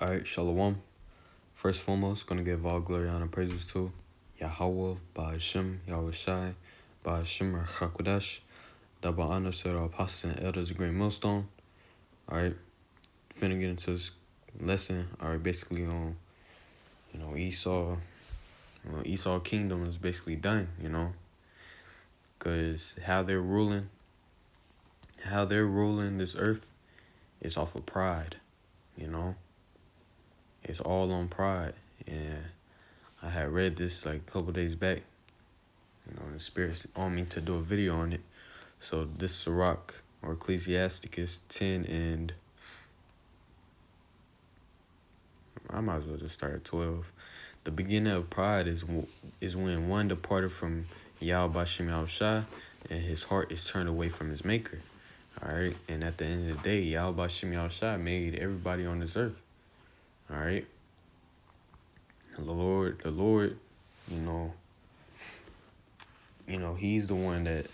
Alright, Shalom. First and foremost, gonna give all glory, honor, and praises to Yahweh, Ba'ashem, Yahweh Shai, Ba'ashem, Hakodash. Double honor to the apostles and elders of Great Millstone. Alright, finna get into this lesson. Alright, basically on, Esau. Esau kingdom is basically done, because how they're ruling this earth is off of pride, It's all on pride. And I had read this like a couple days back, the Spirit's on me to do a video on it. So this Sirach, or Ecclesiasticus 10, and I might as well just start at 12. The beginning of pride is when one departed from Yahweh Ba'ashem Yahweh Shai, and his heart is turned away from his maker. Alright, and at the end of the day, Yahweh Ba'ashem Yahweh Shai made everybody on this earth. Alright. The Lord, he's the one that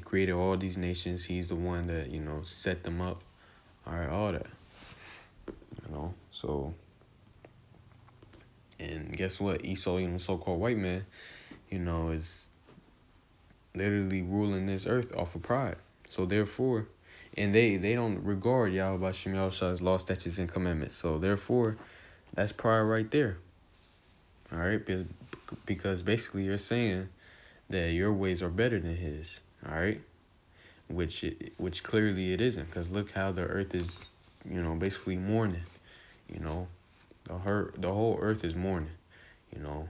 created all these nations. He's the one that, set them up. All right, all that. So, and guess what? Esau, so-called white man, is literally ruling this earth off of pride. So therefore, and they don't regard Yahweh Ba'ashem Yahweh Shai's law, statutes, and commandments. So therefore, that's pride right there. All right, because basically you're saying that your ways are better than his. All right, which clearly it isn't, because look how the earth is, basically mourning. The whole earth is mourning. I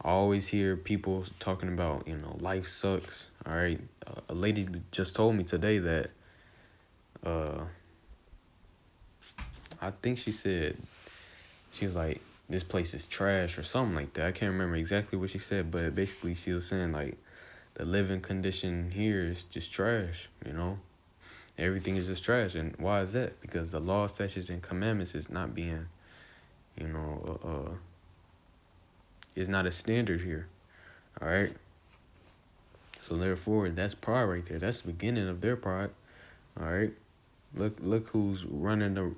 always hear people talking about, life sucks. All right, a lady just told me today that, I think she said, she was like, this place is trash or something like that. I can't remember exactly what she said, but basically she was saying like the living condition here is just trash, Everything is just trash. And why is that? Because the law, statutes, and commandments is not being, is not a standard here. All right. So therefore, that's pride right there. That's the beginning of their pride. All right. Look who's running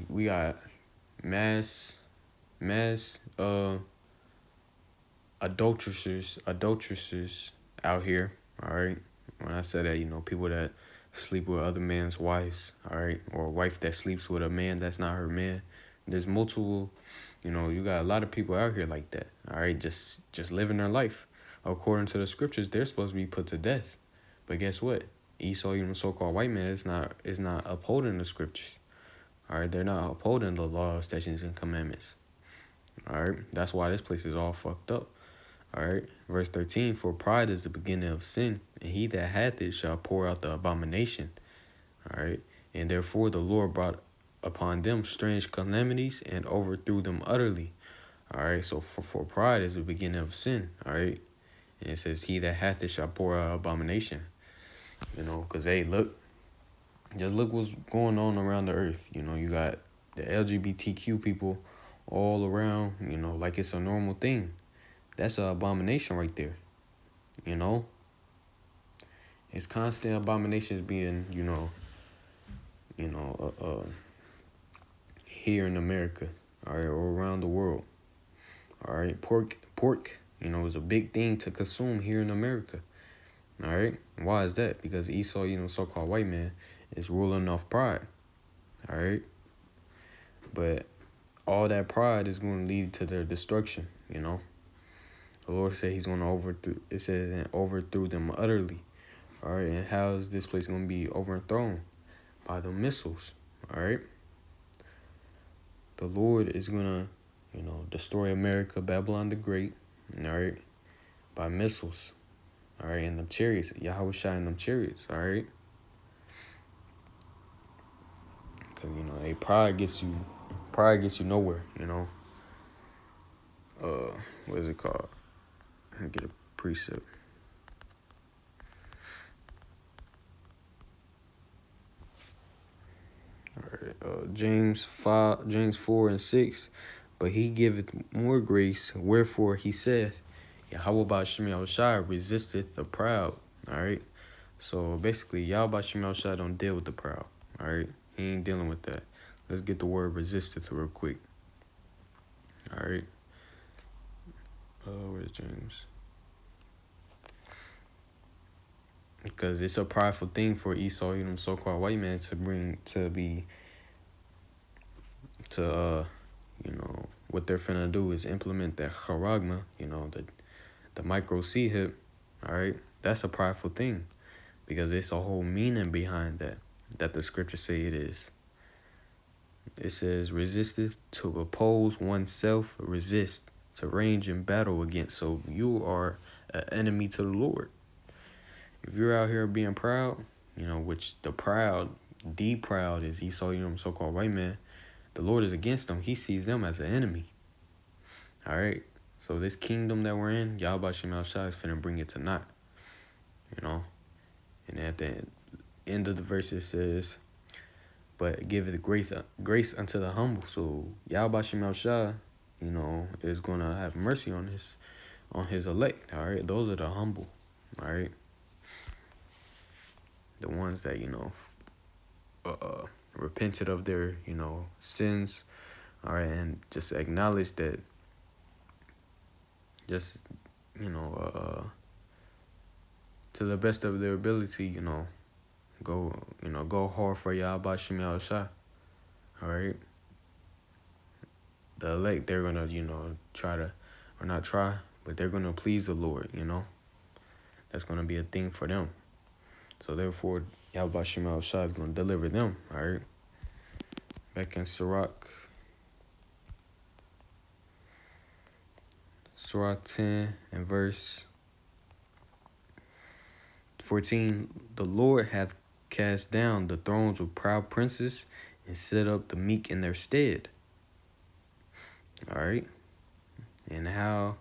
we got mass adulteresses out here. All right. When I say that, people that sleep with other men's wives, all right, or a wife that sleeps with a man that's not her man. There's multiple, you got a lot of people out here like that, all right, just living their life. According to the scriptures, they're supposed to be put to death. But guess what? Esau, so-called white man, is not upholding the scriptures. All right, they're not upholding the law, statutes, and commandments. All right, that's why this place is all fucked up. All right, verse 13, for pride is the beginning of sin, and he that hath it shall pour out the abomination. All right, and therefore the Lord brought upon them strange calamities and overthrew them utterly. All right, so for pride is the beginning of sin. All right, and it says, he that hath it shall pour out abomination. Because, hey, just look what's going on around the earth. You got the LGBTQ people all around, like it's a normal thing. That's an abomination right there. It's constant abominations being, here in America, all right, or around the world. All right, pork, is a big thing to consume here in America. All right, why is that? Because Esau, so-called white man, is ruling off pride. All right, but all that pride is going to lead to their destruction. The Lord said he's going to overthrow. It says, and overthrew them utterly. All right, and how is this place going to be overthrown? By the missiles. All right. The Lord is going to, destroy America, Babylon the Great. All right, by missiles. All right, and them chariots, Yahweh Shai and them chariots. All right. Because, pride gets you nowhere. What is it called? Let me get a precept. All right, James 4 and 6. But he giveth more grace, wherefore he saith, Yahweh Ba'ashem Yahweh Shai resisteth the proud. All right. So basically, Yahweh Ba'ashem Yahweh Shai don't deal with the proud. All right. He ain't dealing with that. let's get the word resisteth real quick. All right. Where's James? Because it's a prideful thing for Esau, so-called white man, what they're finna do is implement that charagma, the micro C hip. All right, that's a prideful thing, because it's a whole meaning behind that the scriptures say it is. It says, resisteth, to oppose oneself, resist, to range in battle against. So you are an enemy to the Lord. If you're out here being proud, which the proud is Esau, so-called white man, the Lord is against them. He sees them as an enemy. All right? So this kingdom that we're in, Yahweh Shemel Shah is finna bring it to naught. And at the end of the verse, it says, but give the grace unto the humble. So Yahweh Shemel Shah, is going to have mercy on his elect. All right? Those are the humble. All right? The ones that, repented of their, sins, all right, and just acknowledge that, just, to the best of their ability, go hard for Yahweh Shemel Shah, all right? The elect, they're going to, but they're going to please the Lord, That's going to be a thing for them. So therefore, Yahweh Shemel Shah is going to deliver them, all right? Back in Sirach 10 and verse 14, the Lord hath cast down the thrones of proud princes and set up the meek in their stead. All right. And how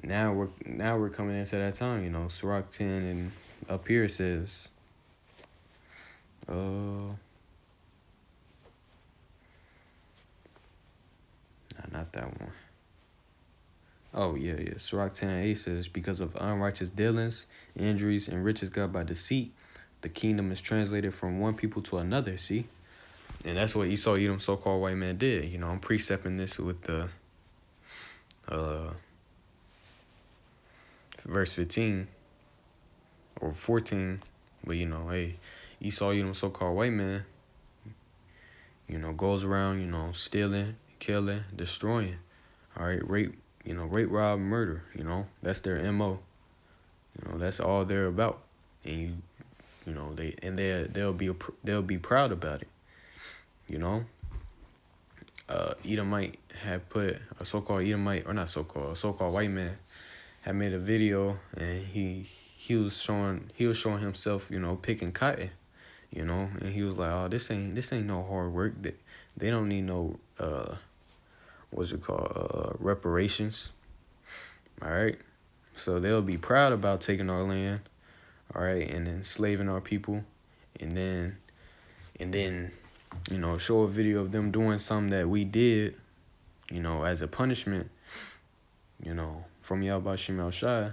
now we're coming into that time, Sirach 10 and up here it says, not that one. Oh, yeah. Sirach 10 and 8 says, because of unrighteous dealings, injuries, and riches got by deceit, the kingdom is translated from one people to another, see? And that's what Esau, so-called white man did. I'm precepting this with the verse 15 or 14. But, hey, Esau, so-called white man, goes around, stealing, killing, destroying. All right, rape, rob, murder, that's their MO. That's all they're about. And they'll be proud about it. Edomite had put a so-called Edomite, or not so-called, a so-called white man had made a video, and he was showing himself, picking cotton, and he was like, oh, this ain't no hard work. They don't need no reparations. All right, so they'll be proud about taking our land, all right, and enslaving our people, and then show a video of them doing something that we did, as a punishment, from Yahweh Shemel Shah,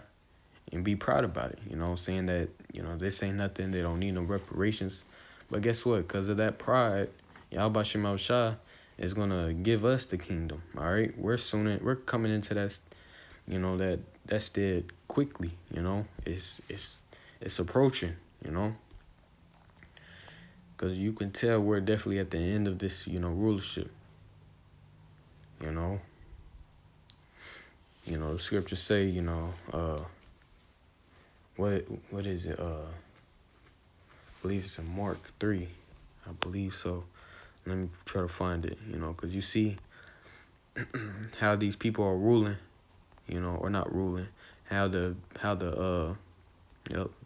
and be proud about it, saying that, this ain't nothing, they don't need no reparations. But guess what? Because of that pride, Yahweh Shemel Shah is going to give us the kingdom, all right? We're coming into that, that stead quickly, it's approaching, because you can tell we're definitely at the end of this, rulership, the scriptures say, what is it? I believe it's in Mark 3. I believe so. Let me try to find it, because you see how these people are ruling, or not ruling,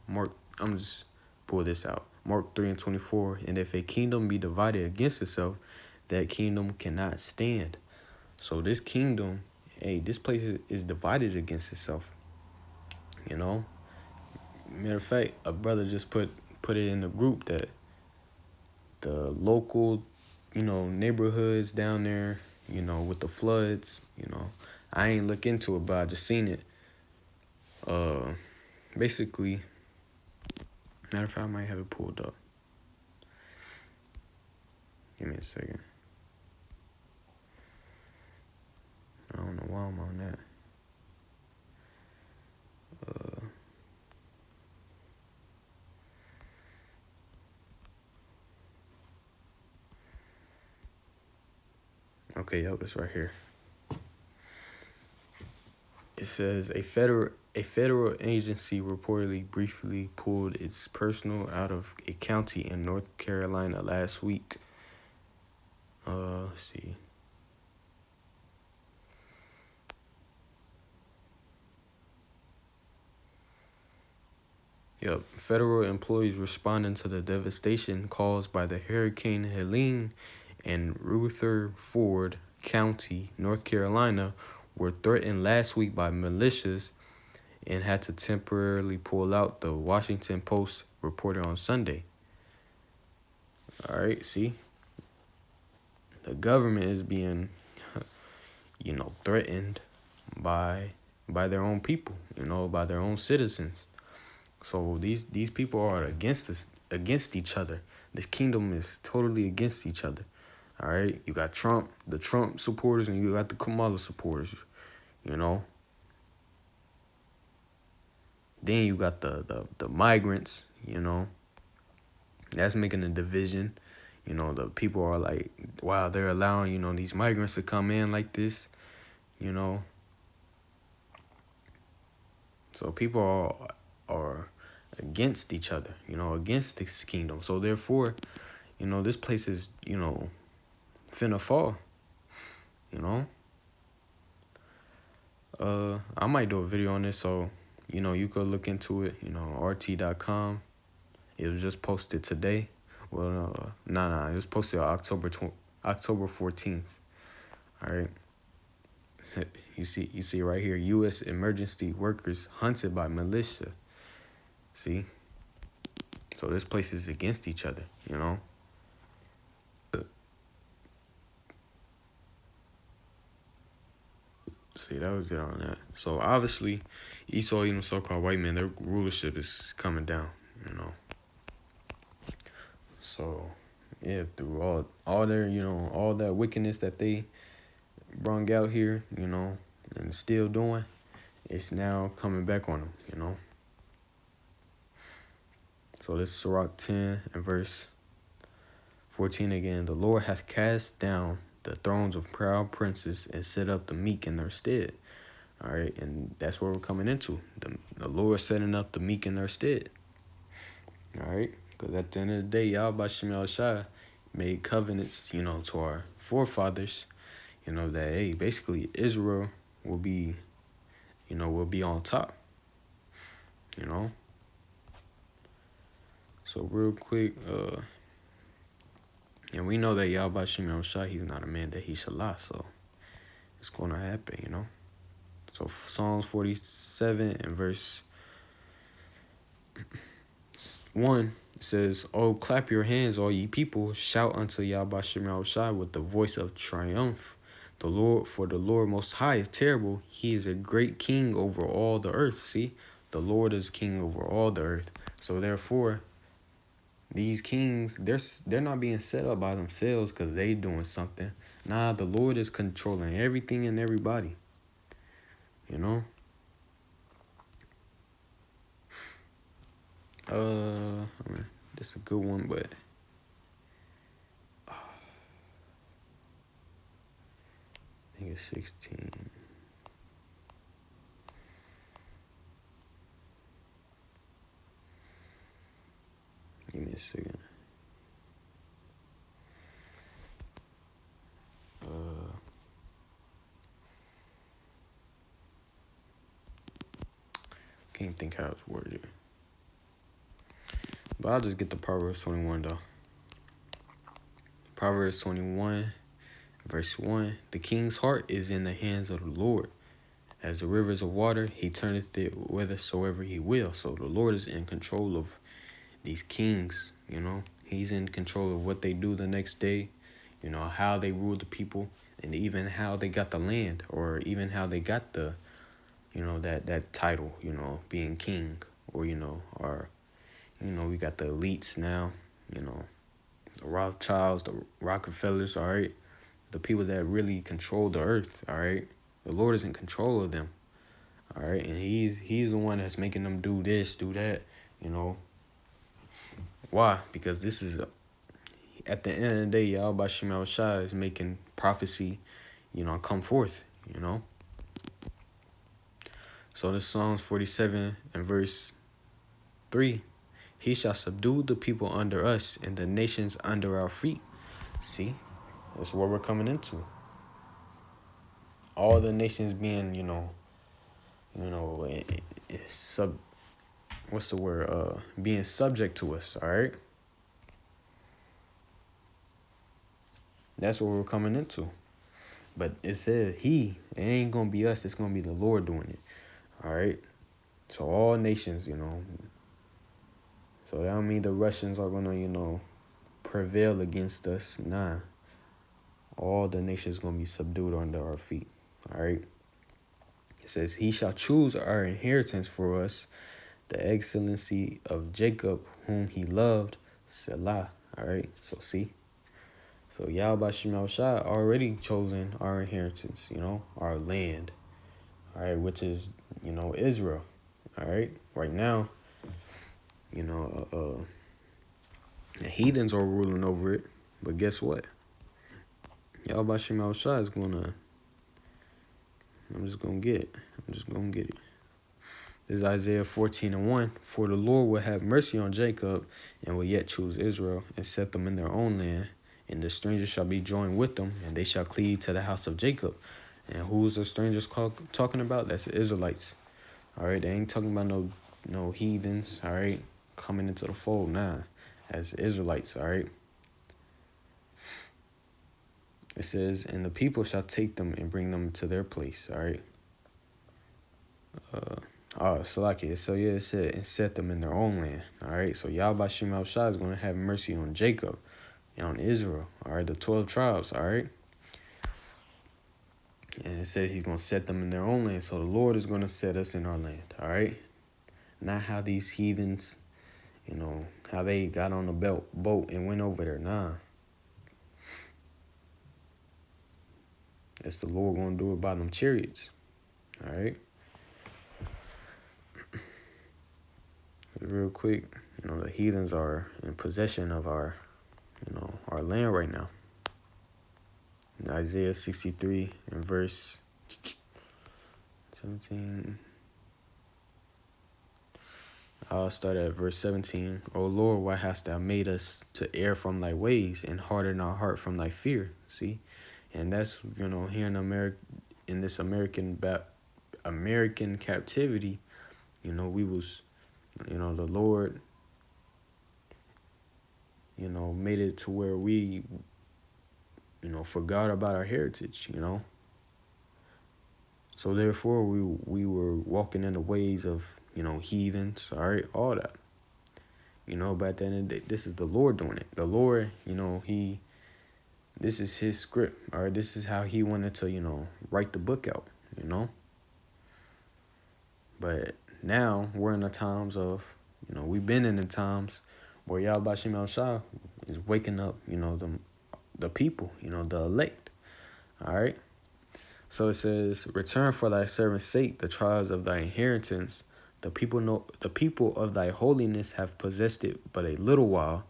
Mark, I'm just pull this out. Mark 3 and 24, and if a kingdom be divided against itself, that kingdom cannot stand. So this kingdom, this place is divided against itself, Matter of fact, a brother just put it in the group that the local, neighborhoods down there, with the floods, I ain't look into it, but I just seen it. Basically, matter of fact, I might have it pulled up. Give me a second. I don't know why I'm on that. Okay, yep, it's right here. It says a federal agency reportedly briefly pulled its personnel out of a county in North Carolina last week. Let's see. Yep, federal employees responding to the devastation caused by the Hurricane Helene in Rutherford County, North Carolina, were threatened last week by militias and had to temporarily pull out, the Washington Post reported on Sunday. All right, see? The government is being, threatened by their own people, by their own citizens. So these people are against each other. This kingdom is totally against each other. All right, you got the Trump supporters, and you got the Kamala supporters. Then you got the migrants. That's making a division. The people are like, wow, they're allowing these migrants to come in like this. So people are against each other, against this kingdom. So therefore, this place is, finna fall, I might do a video on this, so, you could look into it, RT.com. It was just posted today. Well, it was posted on October 14th. All right. You see right here, U.S. emergency workers hunted by militia. See? So this place is against each other, See, that was it on that. So obviously, Esau, so-called white men, their rulership is coming down, So, yeah, through all their, all that wickedness that they brung out here, and still doing, it's now coming back on them, So this is Sirach 10 and verse 14 again. The Lord hath cast down the thrones of proud princes and set up the meek in their stead. All right, and that's what we're coming into. The Lord setting up the meek in their stead. All right, because at the end of the day, Yahweh Shem Yahushua made covenants, to our forefathers, that, hey, basically Israel will be, will be on top, So real quick, and we know that Yahweh Shem Yahushua, he's not a man that he should lie, so it's going to happen, So Psalms 47 and verse 1 says, "Oh, clap your hands, all ye people, shout unto Yahweh Shem Yahushua with the voice of triumph. The Lord Most High is terrible. He is a great king over all the earth." See, the Lord is king over all the earth. So therefore, these kings, they're not being set up by themselves because they doing something. Nah, the Lord is controlling everything and everybody. This is a good one, but I think it's 16. Give me a second. Can't think how it's worded. But I'll just get the Proverbs 21 though. Proverbs 21, verse 1. The king's heart is in the hands of the Lord. As the rivers of water, he turneth it whithersoever he will. So the Lord is in control of these kings, He's in control of what they do the next day, how they rule the people, and even how they got the land, or even how they got the, that title, being king, or, or, we got the elites now, the Rothschilds, the Rockefellers, all right? The people that really control the earth, all right? The Lord is in control of them, all right? And he's the one that's making them do this, do that, you know. Why? Because this is, at the end of the day, Yahweh Shema Shai is making prophecy, you know, come forth, you know. So this Psalms 47 and verse 3, he shall subdue the people under us and the nations under our feet. See, that's what we're coming into. All the nations being, what's the word? Being subject to us. All right. That's what we're coming into. But it said it ain't gonna be us. It's gonna be the Lord doing it. All right. So all nations, you know. So that don't mean the Russians are gonna, prevail against us. Nah. All the nations gonna be subdued under our feet. All right. It says, he shall choose our inheritance for us, the excellency of Jacob, whom he loved, Selah. All right. So see. So Yahweh Shema Shai already chosen our inheritance, our land. All right. Which is, Israel. All right. Right now, the heathens are ruling over it. But guess what? Yahweh Shema Shai is I'm just going to get it. This is Isaiah 14:1. For the Lord will have mercy on Jacob and will yet choose Israel and set them in their own land. And the strangers shall be joined with them, and they shall cleave to the house of Jacob. And who's the strangers talking about? That's the Israelites. All right, they ain't talking about no heathens. All right, coming into the fold now, as Israelites. All right. It says, and the people shall take them and bring them to their place. All right. It said, and set them in their own land. All right. So Yahweh Shema Shai is going to have mercy on Jacob and on Israel. All right. The 12 tribes. All right. And it says he's going to set them in their own land. So the Lord is going to set us in our land. All right. Not how these heathens, how they got on the boat and went over there. Nah. That's the Lord going to do it by them chariots. All right. Real quick, the heathens are in possession of our land right now. In Isaiah 63 and verse 17. I'll start at verse 17. O Lord, why hast thou made us to err from thy ways and harden our heart from thy fear? See? And that's, here in America, in this American captivity, we was, the Lord, made it to where we, forgot about our heritage, So therefore, we were walking in the ways of, heathens, all right, all that. But at the end of the day, this is the Lord doing it. The Lord, this is his script, all right? This is how he wanted to, write the book out, But now we're in the times of, we've been in the times where Yahweh Shema Shai is waking up, the people, the elect, all right? So it says, return for thy servant's sake the tribes of thy inheritance. The people of thy holiness have possessed it but a little while.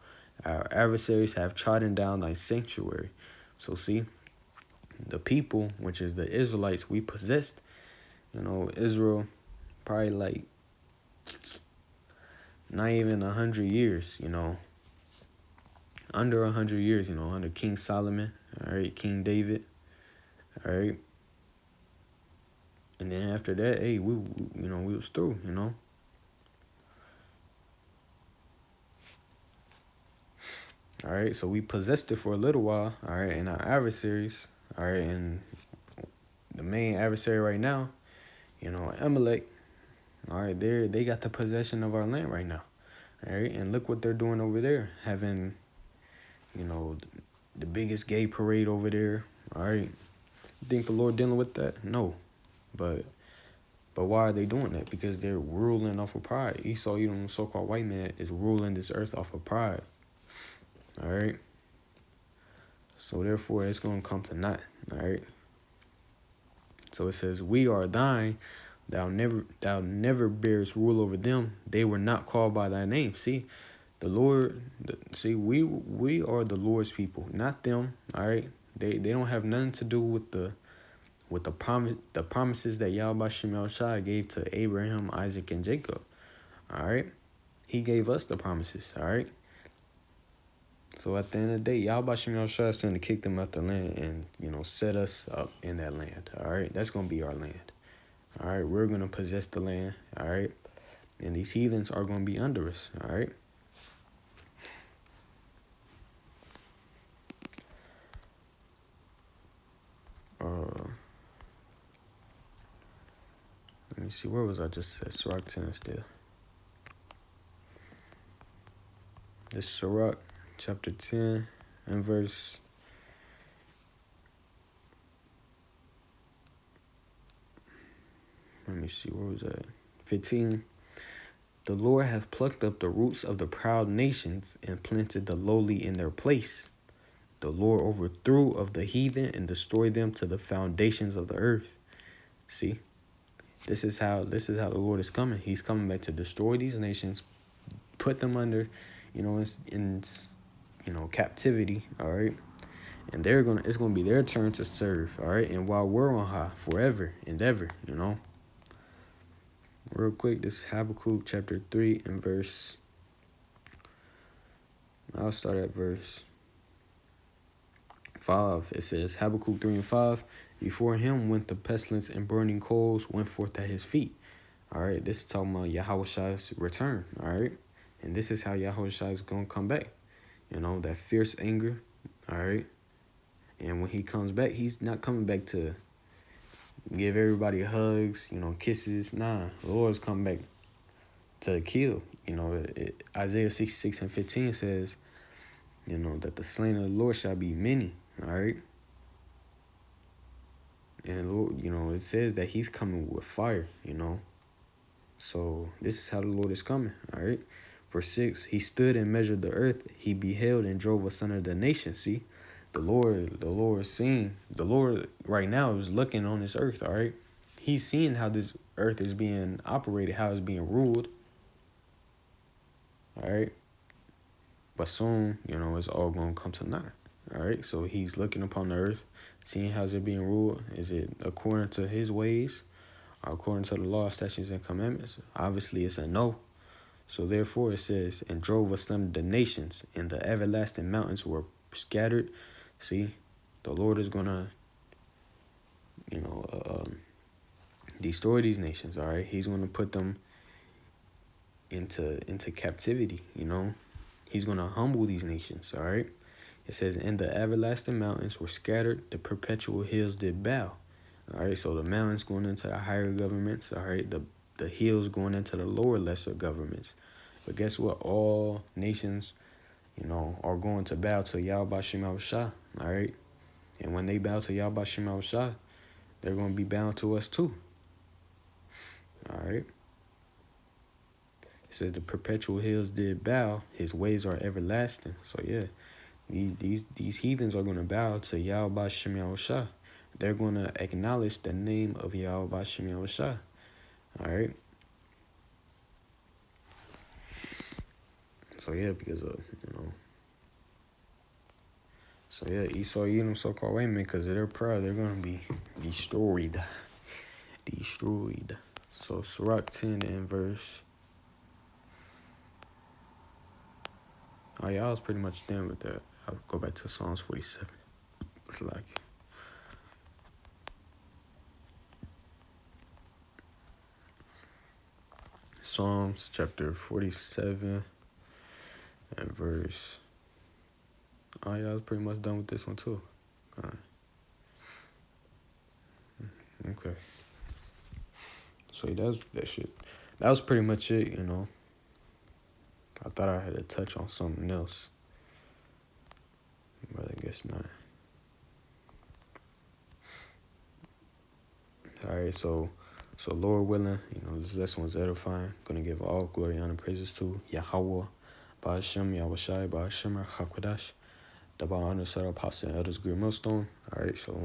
Our adversaries have trodden down thy sanctuary. So see, the people, which is the Israelites, we possessed, Israel, probably like not even 100 years, under 100 years, under King Solomon, all right, King David, all right. And then after that, hey, we was through, All right, so we possessed it for a little while, all right, and our adversaries, all right, and the main adversary right now, Amalek, all right, they got the possession of our land right now, all right, and look what they're doing over there, having, the biggest gay parade over there, all right. You think the Lord dealing with that? No, but why are they doing that? Because they're ruling off of pride. Esau, so-called white man, is ruling this earth off of pride. All right. So therefore, it's going to come to naught. All right. So it says, "We are thine. Thou never bearest rule over them. They were not called by thy name." See, the Lord. We are the Lord's people, not them. All right. They don't have nothing to do with the promises that Yahweh Shem Yahushua gave to Abraham, Isaac, and Jacob. All right. He gave us the promises. All right. So at the end of the day, Yahweh Shem Yahushua is going to kick them out the land and, set us up in that land. All right. That's going to be our land. All right. We're going to possess the land. All right. And these heathens are going to be under us. All right. Let me see. Where was I just at? Sirach 10 still. This Sirach chapter 10 and verse. Let me see. Where was that? 15. The Lord hath plucked up the roots of the proud nations and planted the lowly in their place. The Lord overthrew of the heathen and destroyed them to the foundations of the earth. See, this is how the Lord is coming. He's coming back to destroy these nations, put them under, in captivity. All right, and it's gonna be their turn to serve. All right, and while we're on high forever and ever. Real quick, this is Habakkuk chapter 3 and verse. I'll start at verse 5. It says, Habakkuk 3 and 5, "Before him went the pestilence and burning coals went forth at his feet." All right, this is talking about Yahweh's return. All right, and this is how Yahweh is going to come back. That fierce anger. All right, and when he comes back, he's not coming back to give everybody hugs, kisses. Nah, the Lord's coming back to kill. Isaiah 66 and 15 says, that the slain of the Lord shall be many. All right. And Lord, it says that he's coming with fire, So this is how the Lord is coming. All right. Verse 6, "He stood and measured the earth. He beheld and drove asunder the nations." See, the Lord right now is looking on this earth. All right. He's seeing how this earth is being operated, how it's being ruled. All right. But soon, it's all going to come to naught. All right. So he's looking upon the earth, seeing how's it being ruled. Is it according to his ways, or according to the law, statutes, and commandments? Obviously, it's a no. So therefore, it says, "And drove asunder the nations, and the everlasting mountains were scattered." See, the Lord is going to, destroy these nations. All right. He's going to put them into captivity. He's going to humble these nations. All right. It says, "And the everlasting mountains were scattered, the perpetual hills did bow." All right, so the mountains going into the higher governments. All right, the hills going into the lower, lesser governments. But guess what? All nations, are going to bow to Yahweh Shem Yahushua. All right, and when they bow to Yahweh Shem Yahushua, they're going to be bound to us too. All right. It says the perpetual hills did bow. His ways are everlasting. So yeah. These heathens are going to bow to Yahweh Shem Yahushua. They're going to acknowledge the name of Yahweh Shem Yahushua. All right. So yeah, because of So yeah, Esau, Edom, so-called white men, because of their pride, they're going to be destroyed. So Sirach 10 and verse. Oh yeah, I was pretty much done with that. I'll go back to Psalms 47. It's like Psalms chapter 47 and verse. Oh yeah, I was pretty much done with this one too. All right. Okay. So that was that shit. That was pretty much it, I thought I had to touch on something else, but I guess not. All right, so Lord willing, this lesson was edifying. Gonna give all glory, honor, praises to Yahweh, Ba'ashem, Yahweh Shai, Ba'ashem, Hakwadash. Double honor, set up, Hassan, Elders, Great Millstone. All right, shalom.